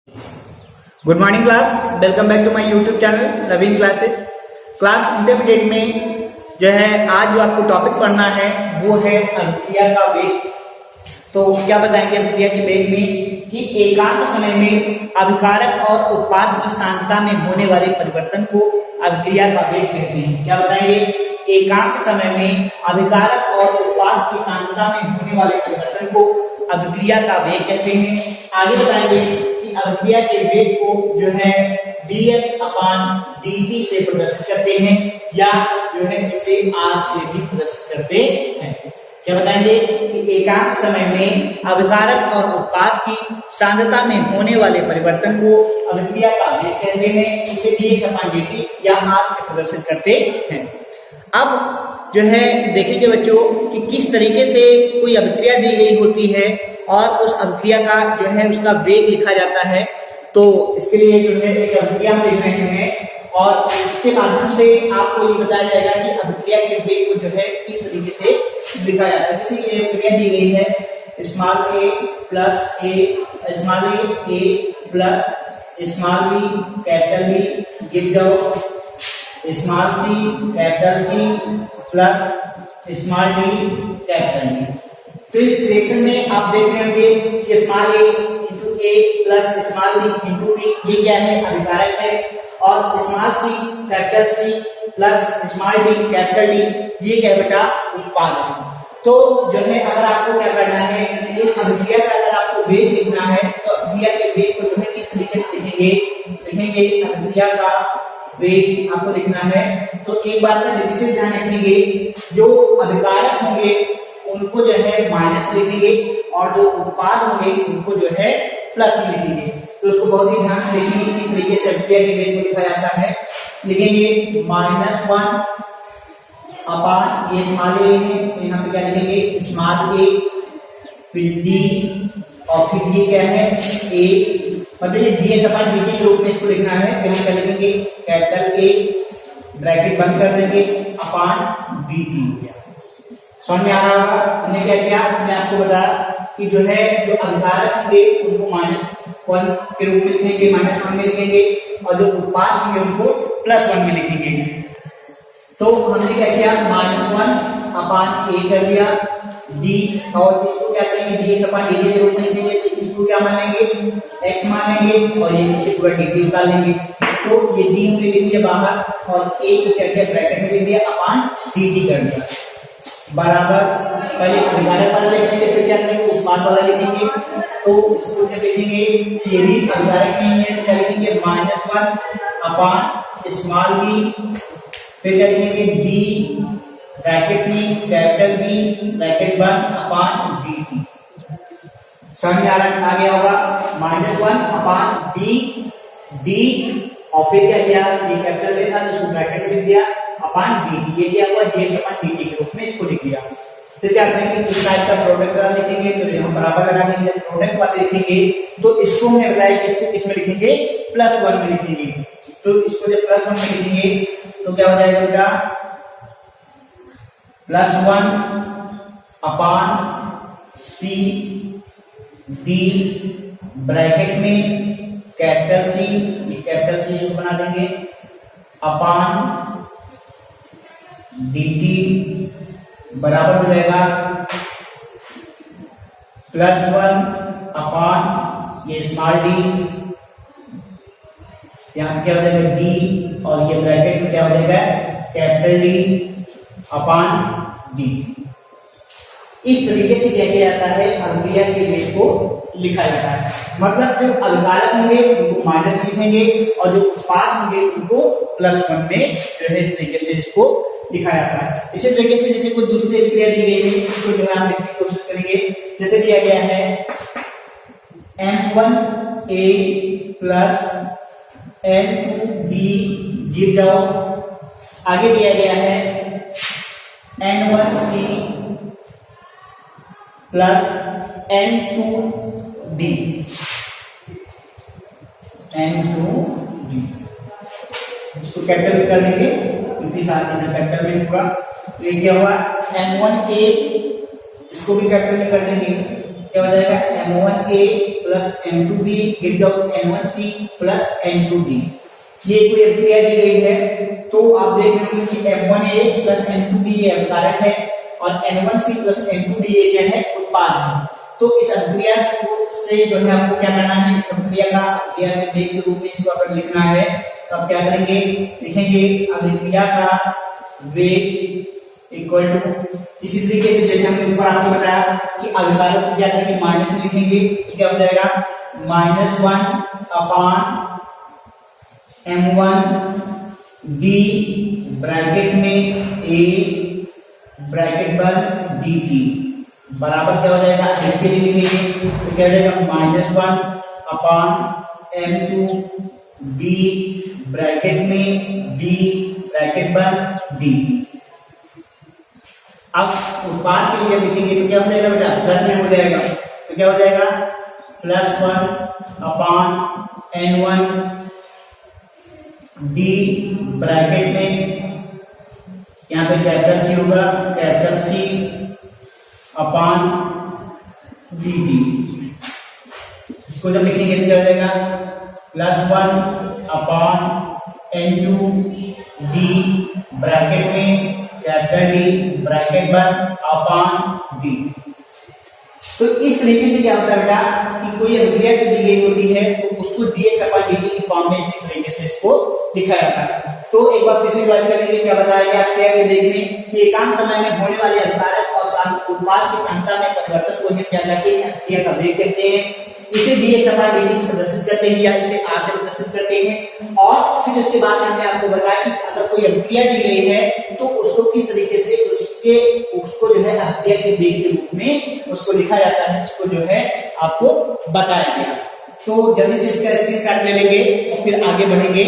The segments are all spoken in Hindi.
Good morning class, welcome back to my YouTube channel Naveen classes. Class intermediate में जो है आज जो आपको टॉपिक पढ़ना है वो है अभिक्रिया का वेग। तो क्या बताएंगे अभिक्रिया के वेग में कि एकांक समय में अभिकारक और उत्पाद की सांद्रता में होने वाले परिवर्तन को अभिक्रिया का वेग कहते हैं। क्या बताएंगे? एकांक समय में अभिकारक और उत्पाद की सांद्रता में होने वाले परिवर्तन को अभिक्रिया का वेग कहते हैं। आगे बताएंगे कि अभिक्रिया के वेग को जो है dx/dt से प्रदर्शित करते हैं या जो है इसे r से भी प्रदर्शित करते हैं। क्या बताएंगे कि एकांक समय में अभिकारक और उत्पाद की सांद्रता में होने वाले परिवर्तन को अभिक्रिया का वेग कहते हैं। इसे dx/dt या r से प्रदर्शित करते हैं। अब जो है देखेंगे बच्चों कि किस तरीके से कोई अभिक्रिया दी गई होती है और उस अभिक्रिया का जो है उसका वेग लिखा जाता है। तो इसके लिए जो है एक अभिक्रिया देख रहे हैं और इसके माध्यम से आपको ये बताया जाएगा कि अभिक्रिया के वेग को जो है किस तरीके से लिखा जाता है। जैसे ये अभिक्रिया दी गई है small a plus a small a plus small b capital b give the small c capital c plus small d capital d. तो इस रिएक्शन में आप देख रहे होंगे कि small a into a plus small b into b ये क्या है? अभिकारक है। और small c capital c plus small d capital d ये क्या है बेटा? उत्पाद है। तो जो है अगर आपको क्या करना है, इस अभिक्रिया का अगर आपको वेग लिखना है तो अभिक्रिया के वेग को जो है किस तरीके से लिखेंगे अभिक्रिया का वेग आपको लिखना है। तो एक बात का विशेष ध्यान रखेंगे, जो अभिकारक होंगे उनको जो है माइनस लिखेंगे और जो उत्पाद होंगे उनको जो है प्लस में लिखेंगे। तो उसको बहुत ही ध्यान से देखेंगे किस तरीके से अभिक्रिया के वेग को लिखा जाता है। लिखेंगे -1 अपान ये स्मॉल ए है तो यहाँ पे क्या लिखेंगे? स्मॉल ए फिर डी और फिर ये क्या है? ए मतलब ये dx/dt के रूप में इसको लिखना है। तो यहाँ क्या लिखेंगे? कैपिटल ए ब्रैकेट बंद कर देंगे अपान dt। समझ में आ रहा होगा हमने क्या किया? हमने आपको बताया कि जो है जो अभिकारक होंगे उनको -1 के रूप में लिखेंगे, -1 में लिखेंगे और जो उत्पाद होंगे उनको +1 में लिखेंगे। तो हमने क्या किया? -1 अपान ए कर दिया डी और इसको क्या करेंगे? dx/dt के रूप में लिखेंगे। तो इसको क्या मान लेंगे? x मान लेंगे और ये नीचे पूरा dt निकाल लेंगे। तो ये d हमने लिख दिया बाहर और a को क्या किया? ब्रैकेट में लिख दिया अपान dt कर दिया बराबर पहले अभिकारक वाला लिखेंगे फिर क्या करेंगे? उत्पाद वाला लिखेंगे। तो इसको क्या लिखेंगे? ये भी अभिकारक नहीं है तो क्या लिखेंगे? -1 अपान स्मॉल बी फिर क्या लिखेंगे? b ब्रैकेट में कैपिटल बी ब्रैकेट बंद अपान dt। समझ में आ रहा आ गया होगा? -1 अपान डी और फिर क्या किया? ये कैपिटल में था तो इसको ब्रैकेट में लिख दिया अपान dt। ये क्या हुआ? dx/dt के रूप में इसको लिख दिया। फिर क्या करेंगे? इस साइड का प्रोडक्ट वाला लिखेंगे तो यहाँ बराबर लगा देंगे। जब प्रोडक्ट वाला लिखेंगे तो इसको हमने बताया कि इसको किसमें लिखेंगे? +1 में लिखेंगे। तो इसको जब +1 में लिखेंगे तो क्या हो जाएगा बेटा? +1 अपान सी डी ब्रैकेट में कैपिटल सी इसको बना देंगे अपान dt बराबर हो जाएगा +1 अपान ये स्मॉल डी यहाँ क्या हो जाएगा? d और ये ब्रैकेट में क्या हो जाएगा? कैपिटल डी अपान डी। इस तरीके से क्या किया जाता है? अभिक्रिया के वेग को लिखा जाता है। मतलब जो अभिकारक होंगे उनको माइनस लिखेंगे और जो उत्पाद होंगे उनको +1 में जो है इस तरीके से इसको लिखा जाता है। इसी तरीके से जैसे कोई दूसरी अभिक्रिया दी गई है इसको जो है हम लिखने की कोशिश करेंगे। जैसे दिया गया है M1A प्लस N2B गिव जाओ। आगे दिया गया है N1C प्लस N2D इसको कैपिटल में कर देंगे क्योंकि साथ में कैपिटल में होगा। तो ये क्या हुआ? M1A इसको भी कैपिटल में कर देंगे क्या हो जाएगा M1A plus M2B gives out N1C plus N2D। ये कोई अभिक्रिया दी गई है तो आप देख रहे हो कि M1A प्लस M2B ये अभिकारक है और N1C प्लस N2D ये क्या है उत्पाद है। तो इस अभिक्रिया से जो है आपको क्या करना है, इस अभिक्रिया का अभिक्रिया के वेग के रूप में इसको अगर लिखना है तो आप क्या करेंगे, लिखेंगे अभिक्रिया का वेग इक्वल टू, इसी तरीके से जैसे हमने ऊपर आपको बताया कि अभिकारक को क्या करेंगे माइनस में लिखेंगे तो क्या हो जाएगा -1 अपान M1 D ब्रैकेट में A ब्रैकेट बंद dt बराबर क्या हो जाएगा, इसके लिए लिखेंगे तो क्या हो जाएगा -1 अपान M2 D ब्रैकेट में B ब्रैकेट बंद dt। अब उत्पाद के लिए लिखेंगे तो क्या हो जाएगा बेटा 10 में हो जाएगा तो क्या हो जाएगा +1 अपान N1 D ब्रैकेट में यहाँ पे कैपिटल C होगा, कैपिटल C अपान dt। इसको जब लिखेंगे तो क्या हो जाएगा +1 अपान N2 D ब्रैकेट में कैपिटल D ब्रैकेट बंद अपान D। तो इस तरीके से क्या होता है बेटा कि कोई अभिक्रिया जो दी गई होती है तो उसको dx अपान dt की फॉर्म में इसी तरीके से इसको लिखा जाता है। तो एक बार फिर से रिवाइज करेंगे, क्या बताया गया अभिक्रिया के वेग में कि एकांक समय में होने वाले अभिकारक और उत्पाद की सांद्रता में परिवर्तन को हम क्या कहते हैं, अभिक्रिया का वेग कहते हैं। इसे dx अपान dt से प्रदर्शित करते हैं या इसे r से प्रदर्शित करते हैं। और फिर उसके बाद हमने आपको बताया कि अगर कोई अभिक्रिया दी गई है तो उसको किस तरीके से उसको जो है अभिक्रिया के वेग के रूप में उसको लिखा जाता है, इसको जो है आपको बताया गया। तो जल्दी से इसका स्क्रीनशॉट ले लेंगे और फिर आगे बढ़ेंगे।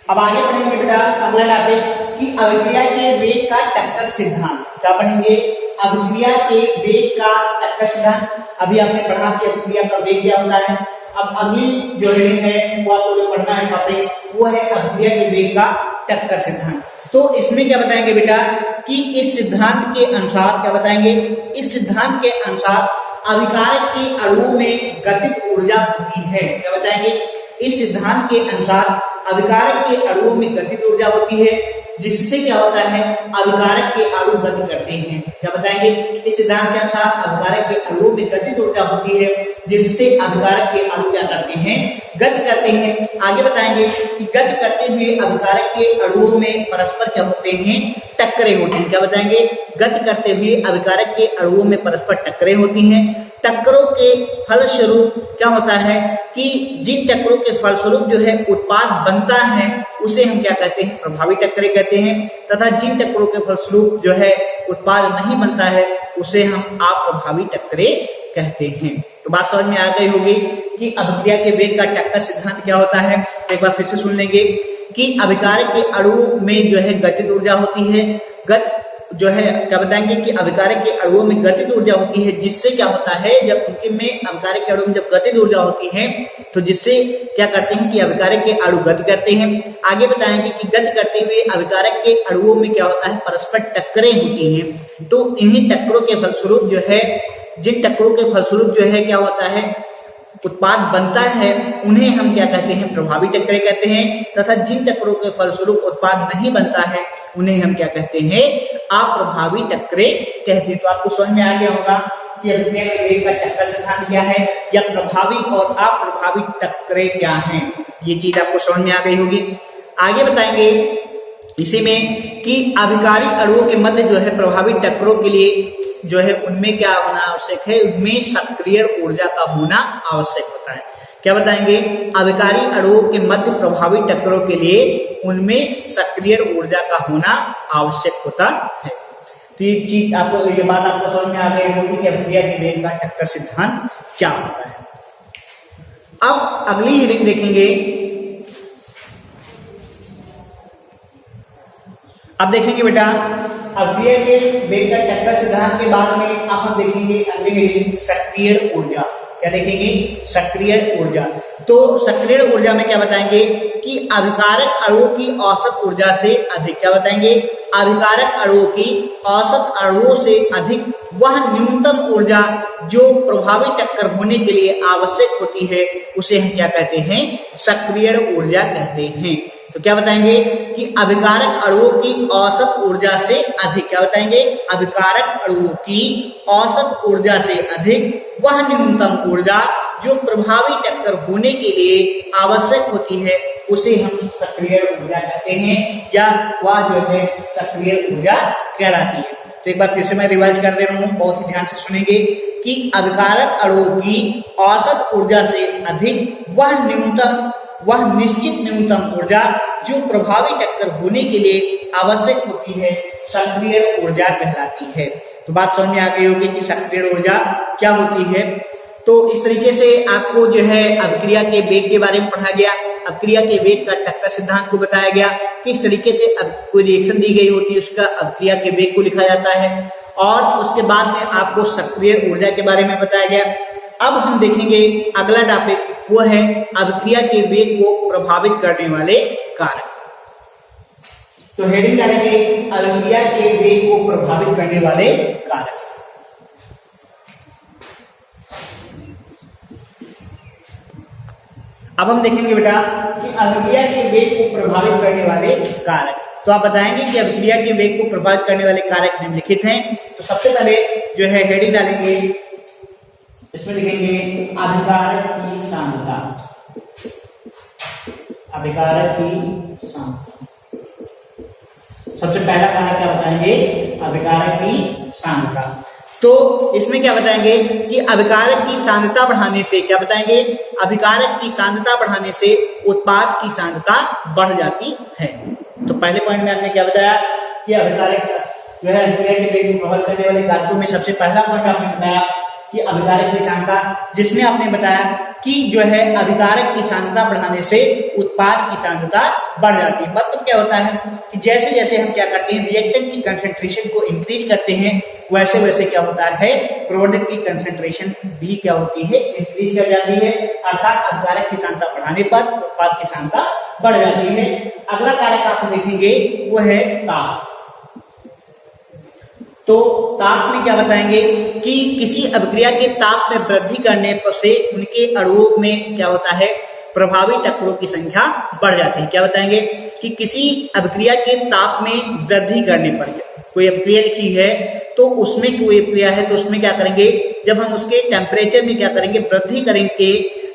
अब आगे पढ़ेंगे बेटा अगला टॉपिक कि अभिक्रिया के वेग का टक्कर सिद्धांत। क्या पढ़ेंगे, अभिक्रिया के वेग का टक्कर सिद्धांत। अभी आपने पढ़ा कि अभिक्रिया का वेग क्या होता है। अब अगली जो रीडिंग है वो आपको जो पढ़ना है टॉपिक वो है अभिक्रिया के वेग का टक्कर सिद्धांत। तो इसमें क्या बताएंगे बेटा कि इस सिद्धांत के अनुसार क्या बताएंगे, इस सिद्धांत के अनुसार अभिकारक के अणुओं में गतिज ऊर्जा होती है। क्या बताएंगे, इस सिद्धांत के अनुसार अभिकारक के अणुओं में गतिज ऊर्जा होती है जिससे क्या होता है अभिकारक के अणु गति करते हैं। क्या बताएंगे, इस सिद्धांत के अनुसार अभिकारक के अणुओं में गतिज ऊर्जा होती है जिससे अभिकारक के अणु क्या करते हैं, गति करते हैं। आगे बताएंगे कि गति करते हुए अभिकारक के अणुओं में परस्पर क्या होते हैं, टक्करें होती हैं। क्या बताएंगे, गति करते हुए अभिकारक के अणुओं में परस्पर टक्करें होती हैं। टक्करों के फलस्वरूप क्या होता है कि जिन टक्करों के फलस्वरूप जो है उत्पाद बनता है उसे हम क्या कहते हैं, प्रभावी टक्करें कहते हैं। तथा जिन टक्करों के फलस्वरूप जो है उत्पाद नहीं बनता है उसे हम अप्रभावी टक्करें कहते हैं। तो बात समझ में आ गई होगी कि अभिक्रिया के वेग का टक्कर सिद्धांत क्या होता है। तो एक बार फिर से सुन लेंगे कि अभिकारक के अणु में जो है गतिज ऊर्जा होती है। जो है क्या बताएंगे कि अभिकारक के अणुओं में गतिज ऊर्जा होती है जिससे क्या होता है, जब उनके में अभिकारक के अणु में जब गतिज ऊर्जा होती है तो जिससे क्या करते हैं कि अभिकारक के अणु गति करते हैं। आगे बताएंगे कि गति करते हुए अभिकारक के अणुओं में क्या होता है, परस्पर टक्करें होती हैं। तो इन्हीं टक्करों के फलस्वरूप जो है, जिन टक्करों के फलस्वरूप जो है क्या होता है उत्पाद बनता है उन्हें हम क्या कहते हैं, प्रभावी टक्करें कहते हैं। तथा जिन टक्करों के फलस्वरूप उत्पाद नहीं बनता है उन्हें हम क्या कहते हैं, अप्रभावी टक्करें कहते हैं। तो आपको समझ में आ गया होगा कि अभिक्रिया के वेग का टक्कर सिद्धांत क्या है या प्रभावी और अप्रभावी टक्करें क्या हैं, ये चीज आपको समझ में आ गई होगी। आगे बताएंगे इसी में कि अभिकारी अणुओं के मध्य जो है प्रभावी टक्करों के लिए जो है उनमें क्या होना आवश्यक है, उनमें सक्रिय ऊर्जा का होना आवश्यक होता है। क्या बताएंगे, अभिकारी अणुओं के मध्य प्रभावी टक्करों के लिए उनमें सक्रिय ऊर्जा का होना आवश्यक होता है। तो ये चीज आपको, ये बात आपको समझ में आ गई होगी कि अभिक्रिया के वेग का टक्कर सिद्धांत क्या होता है। अब अगली रीडिंग देखेंगे। अब देखेंगे बेटा अभिक्रिया के वेग का टक्कर सिद्धांत के बाद में अब हम देखेंगे अगली रीडिंग सक्रिय ऊर्जा। क्या देखेंगे, सक्रिय ऊर्जा। तो सक्रिय ऊर्जा में क्या बताएंगे कि अभिकारक अणुओं की औसत ऊर्जा से अधिक, क्या बताएंगे, अभिकारक अणुओं की औसत अणुओं से अधिक वह न्यूनतम ऊर्जा जो प्रभावी टक्कर होने के लिए आवश्यक होती है उसे हम क्या कहते हैं, सक्रियण ऊर्जा कहते हैं। तो क्या बताएंगे कि अभिकारक अणुओं की औसत ऊर्जा से अधिक, क्या बताएंगे, अभिकारक अणुओं की औसत ऊर्जा से अधिक वह न्यूनतम ऊर्जा जो प्रभावी टक्कर होने के लिए आवश्यक होती है उसे हम सक्रिय ऊर्जा कहते हैं, या वह जो है सक्रिय ऊर्जा कहलाती है। तो एक बार फिर से मैं रिवाइज कर दे रहा हूँ, बहुत ही ध्यान से सुनेंगे कि अभिकारक अणुओं की औसत ऊर्जा से अधिक वह निश्चित न्यूनतम ऊर्जा जो प्रभावी टक्कर होने के लिए आवश्यक होती है सक्रिय ऊर्जा कहलाती है। तो बात समझ में आ गई होगी कि सक्रिय ऊर्जा क्या होती है। तो इस तरीके से आपको जो है अभिक्रिया के वेग के बारे में पढ़ा गया, अभिक्रिया के वेग का टक्कर सिद्धांत को बताया गया, किस तरीके से कोई रिएक्शन दी गई होती है उसका अभिक्रिया के वेग को लिखा जाता है, और उसके बाद में आपको सक्रिय ऊर्जा के बारे में बताया गया। अब हम देखेंगे अगला टॉपिक, वो है अभिक्रिया के वेग को प्रभावित करने वाले कारक। तो हेडिंग डालेंगे अभिक्रिया के वेग को प्रभावित करने वाले कारक। अब हम देखेंगे बेटा कि अभिक्रिया के वेग को प्रभावित करने वाले कारक। तो आप बताएंगे कि अभिक्रिया के वेग को प्रभावित करने वाले कारक निम्नलिखित हैं। तो सबसे पहले जो है हेडिंग डालेंगे, इसमें लिखेंगे अभिकारक की सांद्रता, अभिकारक की सांद्रता। सबसे पहला कारक क्या बताएंगे, अभिकारक की सांद्रता। तो इसमें क्या बताएंगे कि अभिकारक की सांद्रता बढ़ाने से, क्या बताएंगे, अभिकारक की सांद्रता बढ़ाने से उत्पाद की सांद्रता बढ़ जाती है। तो पहले पॉइंट में आपने क्या बताया कि अभिकारक जो है अभिक्रिया के वेग को प्रभावित करने वाले कारकों में सबसे पहला पॉइंट आपने बताया कि अभिकारक की सांद्रता, जिसमें आपने बताया कि जो है अभिकारक की सांद्रता बढ़ाने से उत्पाद की सांद्रता बढ़ जाती है। मतलब क्या होता है कि जैसे जैसे हम क्या करते हैं, रिएक्टेंट की कंसंट्रेशन को इंक्रीज करते हैं, वैसे वैसे क्या होता है, प्रोडक्ट की कंसंट्रेशन भी क्या होती है, इंक्रीज कर जाती है। अर्थात अभिकारक की सांद्रता बढ़ाने पर उत्पाद की सांद्रता बढ़ जाती है। अगला कारक आप देखेंगे वो है ताप। तो ताप में क्या बताएंगे कि किसी अभिक्रिया के ताप में वृद्धि करने पर से उनके अणुओं में क्या होता है, प्रभावी टक्करों की संख्या बढ़ जाती है। क्या बताएंगे कि किसी अभिक्रिया के ताप में वृद्धि करने पर, कोई अभिक्रिया लिखी है तो उसमें कोई अभिक्रिया है तो उसमें क्या करेंगे, जब हम उसके टेम्परेचर में क्या करेंगे, वृद्धि करेंगे,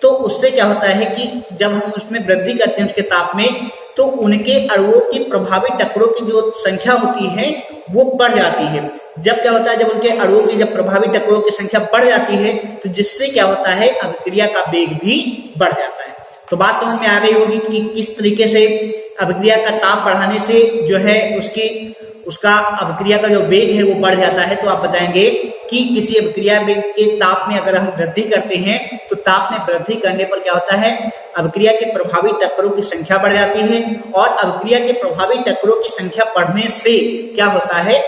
तो उससे क्या होता है कि जब हम उसमें वृद्धि करते हैं उसके ताप में, तो उनके अणुओं की प्रभावी टक्करों की जो संख्या होती है वो बढ़ जाती है। जब क्या होता है, जब उनके अणुओं की जब प्रभावी टक्करों की संख्या बढ़ जाती है तो जिससे क्या होता है, अभिक्रिया का वेग भी बढ़ जाता है। तो बात समझ में आ गई होगी कि किस तरीके से अभिक्रिया का ताप बढ़ाने से जो है उसका अभिक्रिया का जो वेग है वो बढ़ जाता है। तो आप बताएंगे कि किसी अभिक्रिया के ताप में अगर हम वृद्धि करते हैं तो ताप में वृद्धि करने पर क्या होता है, अभिक्रिया के प्रभावी टक्करों की संख्या बढ़ जाती है, और अभिक्रिया के प्रभावी टक्करों की संख्या बढ़ने से क्या होता है,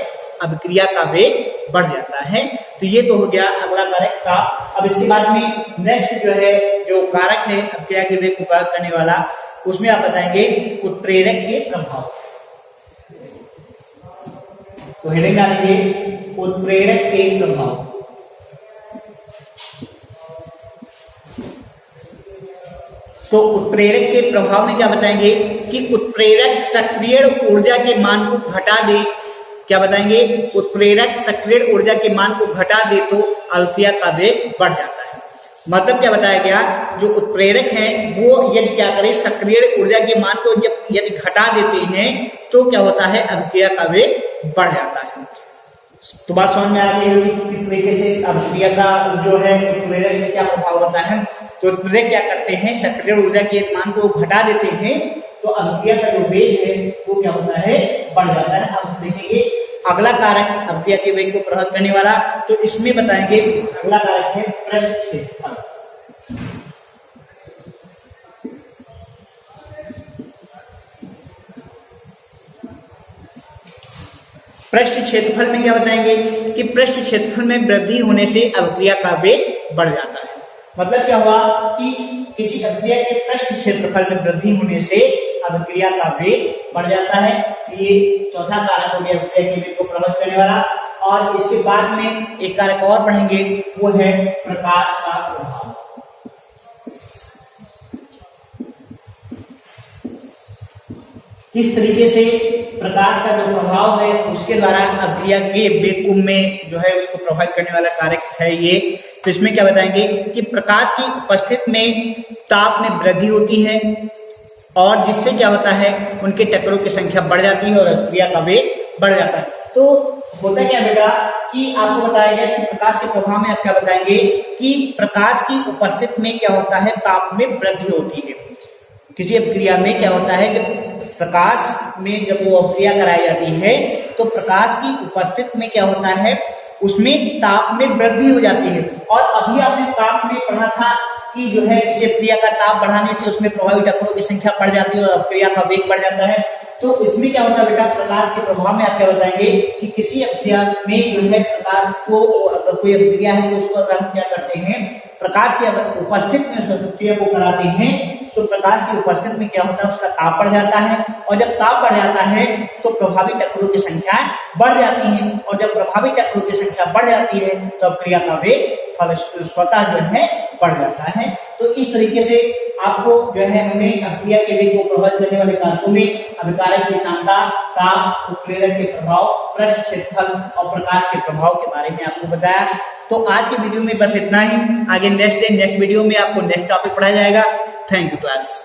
अभिक्रिया का वेग बढ़ जाता है। तो ये तो हो गया अगला कारक का। अब इसके बाद में नेक्स्ट जो है जो कारक है अभिक्रिया के वेग को प्रभावित करने वाला, उसमें आप बताएंगे उत्प्रेरक के प्रभाव। तो हेडिंग डालेंगे उत्प्रेरक के प्रभाव। तो उत्प्रेरक के प्रभाव में क्या बताएंगे कि उत्प्रेरक सक्रिय ऊर्जा के मान को घटा दे। क्या बताएंगे, उत्प्रेरक सक्रिय ऊर्जा के मान को घटा दे तो अभिक्रिया का वेग बढ़ जाता है। मतलब क्या बताया गया, जो उत्प्रेरक है वो यदि क्या करे, सक्रिय ऊर्जा के मान को जब यदि घटा देते हैं तो क्या होता है, अभिक्रिया का वेग बढ़ जाता है। तो बात समझ में आ गई होगी किस तरीके से अभिक्रिया का जो है उत्प्रेरक में क्या प्रभाव होता है। तो उत्प्रेरक क्या करते हैं, सक्रिय ऊर्जा के मान को घटा देते हैं तो अभिक्रिया का जो वेग है वो क्या होता है, बढ़ जाता है। अब देखेंगे अगला कारक अभिक्रिया के वेग को प्रभावित करने वाला, तो इसमें बताएंगे अगला कारक है पृष्ठ क्षेत्रफल। पृष्ठ क्षेत्रफल में क्या बताएंगे कि पृष्ठ क्षेत्रफल में वृद्धि होने से अभिक्रिया का वेग बढ़ जाता है। मतलब क्या हुआ कि किसी अभिक्रिया के पृष्ठ क्षेत्रफल में वृद्धि होने से अभिक्रिया का वेग बढ़ जाता है। ये चौथा कारक हो गया अभिक्रिया के वेग को प्रभावित करने वाला। और इसके बाद में एक कारक और पढ़ेंगे, वो है प्रकाश का प्रभाव। किस तरीके से प्रकाश का जो प्रभाव है उसके द्वारा अभिक्रिया के वेग में जो है उसको प्रभावित करने वाला कारक है ये। तो इसमें क्या बताएंगे कि प्रकाश की उपस्थिति में ताप में वृद्धि होती है और जिससे क्या होता है उनके टक्करों की संख्या बढ़ जाती है और अभिक्रिया का वेग बढ़ जाता है। तो होता क्या बेटा कि आपको बताया गया कि प्रकाश के प्रभाव में आप क्या बताएंगे कि प्रकाश की उपस्थिति में क्या होता है, ताप में वृद्धि होती है। किसी अभिक्रिया में क्या होता है कि प्रकाश में जब वो अभिक्रिया कराई जाती है तो प्रकाश की उपस्थिति में क्या होता है, उसमें ताप में वृद्धि हो जाती है। और अभी आपने ताप में पढ़ा था कि जो है किसी अभिक्रिया का ताप बढ़ाने से उसमें प्रभावी टक्करों की संख्या बढ़ जाती है और अभिक्रिया का वेग बढ़ जाता है। तो इसमें क्या होता है बेटा, प्रकाश के प्रभाव में आप क्या बताएंगे कि किसी अभिक्रिया में जो है प्रकाश को, अगर कोई अभिक्रिया है तो उसको अगर हम क्या करते हैं, प्रकाश की उपस्थिति में उस अभिक्रिया को कराते हैं तो प्रकाश की उपस्थिति में क्या होता है, उसका ताप बढ़ जाता है। और जब ताप बढ़ जाता है तो प्रभावी टक्करों की संख्या बढ़ जाती है और जब प्रभावी टक्करों की संख्या बढ़ जाती है तो अभिक्रिया का वेग स्वतः जो है बढ़ जाता है। तो इस तरीके से आपको जो है हमें अभिक्रिया के वेग को प्रभावित करने वाले कारकों में अभिकारक की सांद्रता, ताप, उत्प्रेरक के प्रभाव, पृष्ठ क्षेत्रफल और प्रकाश के प्रभाव के बारे में आपको बताया। तो आज के वीडियो में बस इतना ही। आगे नेक्स्ट वीडियो में आपको नेक्स्ट टॉपिक पढ़ाया जाएगा। Thank you class.